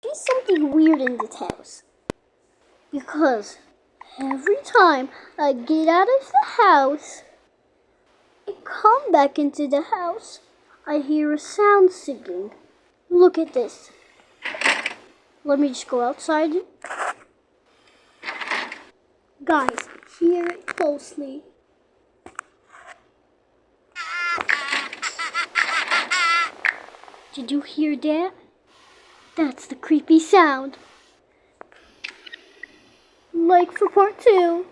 be something weird in this house. Because every time I get out of the house and come back into the house, I hear a sound singing. Look at this. Let me just go outside. Guys, hear it closely. Did you hear that? That's the creepy sound. Like for part 2.